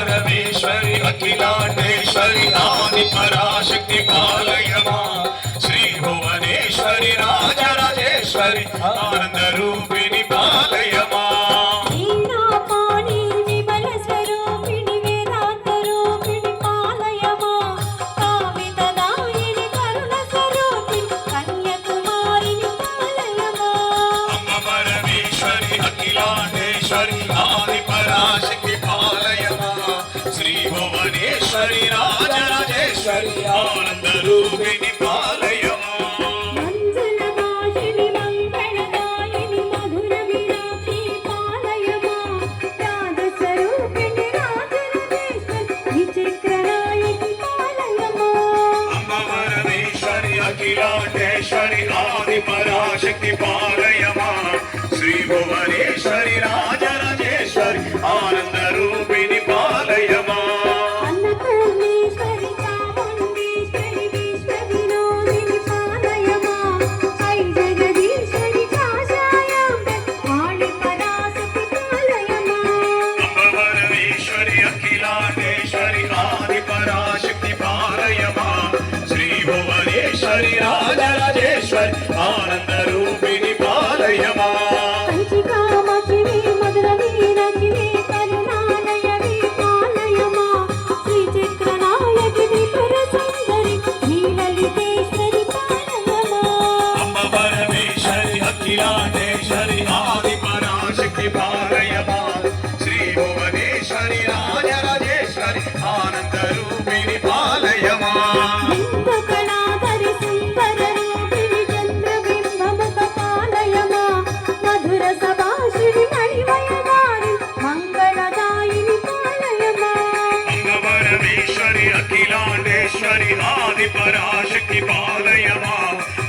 परमेश्वरि अखिलांडेश्वरि आदि पराशक्ति पालयमा श्री भुवनेश्वरि राजराजेश्वरि आनंद रूपिणि पालयमा आदि पराशक्ति पालयमा श्री भुवनेश्वरि राजराजेश्वरि आनंद रूपिणि पालयमा मंगलदायिनि मंगलदायिनि मधुर मीनाक्षी पालयमा राजस्वरूपिणि राजराजेश्वरि विचित्रनायकि पालयमा अम्ब परमेश्वरि अखिलांडेश्वरि आदि पराशक्ति पालयमा श्री भुवनेश्वरि राजराजेश्वरि आनंद रूपिणि पालयमा अन्नपूर्णेश्वरि चामुण्डेश्वरि विश्वविनोदिनि पालयमा ऐ जगदीश्वरि काषायाम्बे वाणि पराशक्ति पालयमा अम्ब परमेश्वरि अखिलांडेश्वरि आदि पराशक्ति पालयमा श्री भुवनेश्वरि राजराजेश्वरि आनंद रूपिणि पालयमा अखिलांडेश्वरि आदि पराशक्ति पालयमा श्री भुवनेश्वरि राजराजेश्वरि आनंद रूपिणि पालयमा कलाधरि सुंदर रूपिणि चंद्रबिंबमुख पालयमा मधुर सभाषिणि मणिमयगारि मंगलदायिनि पालयमा अम्ब परमेश्वरि अखिलांडेश्वरि आदि पराशक्ति पालयमा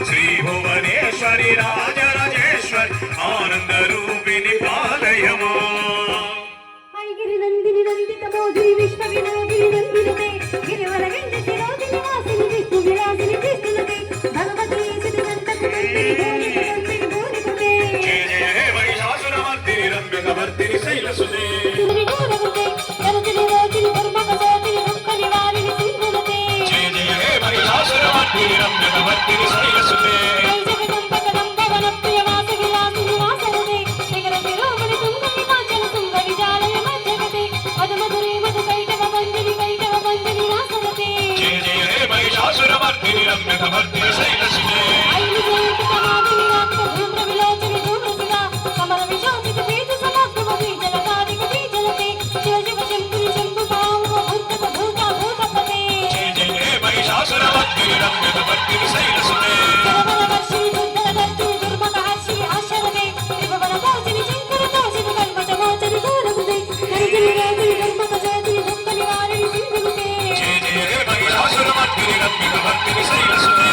श्री भुवनेश्वरि राजराजेश्वरि आनंद रूपिणि पालयमा ऐगिरि नंदिनि नंदित मोदिनि विश्वविनोदिनि नंदिनुते गिरिवर गंज शिरोदिनि वासिनि विष्णु विलासिनि विष्णुनुते भगवती सिद्धसंतकुटुम्बिनि भूरिकुटुम्बिनि भूरिकुटे जय जय हे महिषासुरमर्दिनि रम्यकवर्तिनि शैलसुते सुन्दरिगुणकुटे करतिनि रोचिनि धर्मकचोतिनि दुःखनिवारिणि सिन्धुनुते जय जय हे महिषासुरमर्दिनि रम्यकवर्तिनि शैलसुते महिषासुरमर्दिनि रम्यकवर्तिनि शैलसुते जय जय हे महिषासुरमर्दिनि रम्यकवर्तिनि शैलसुते जय जय हे महिषासुरमर्दिनि रम्यकवर्तिनि शैलसुते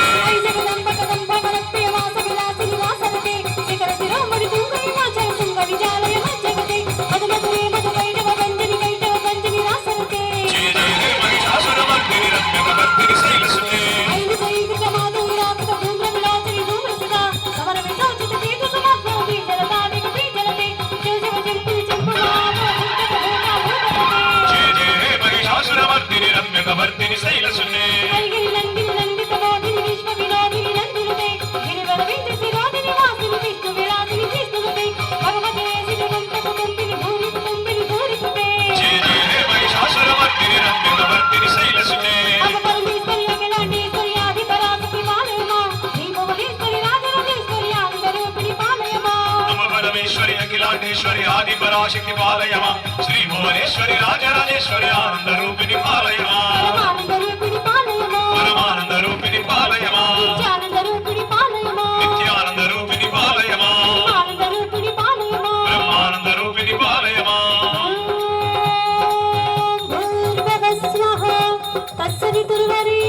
जय जय हे महिषासुरमर्दिनि रम्यकवर्तिनि शैलसुते जय जय हे महिषासुरमर्दिनि रम्यकवर्तिनि शैलसुते जय जय हे महिषासुरमर्दिनि रम्यकवर्तिनि शैलसुते अम्ब परमेश्वरि अखिलांडेश्वरि आदि पराशक्ति पालयमा श्री भुवनेश्वरि राजराजेश्वरि आनंद रूपिणि पालयमा परमानंद रूपिणि पालयमा नित्यानंद रूपिणि पालयमा ब्रह्मानंद रूपिणि पालयमा तस्सवितुर्वरेण्यं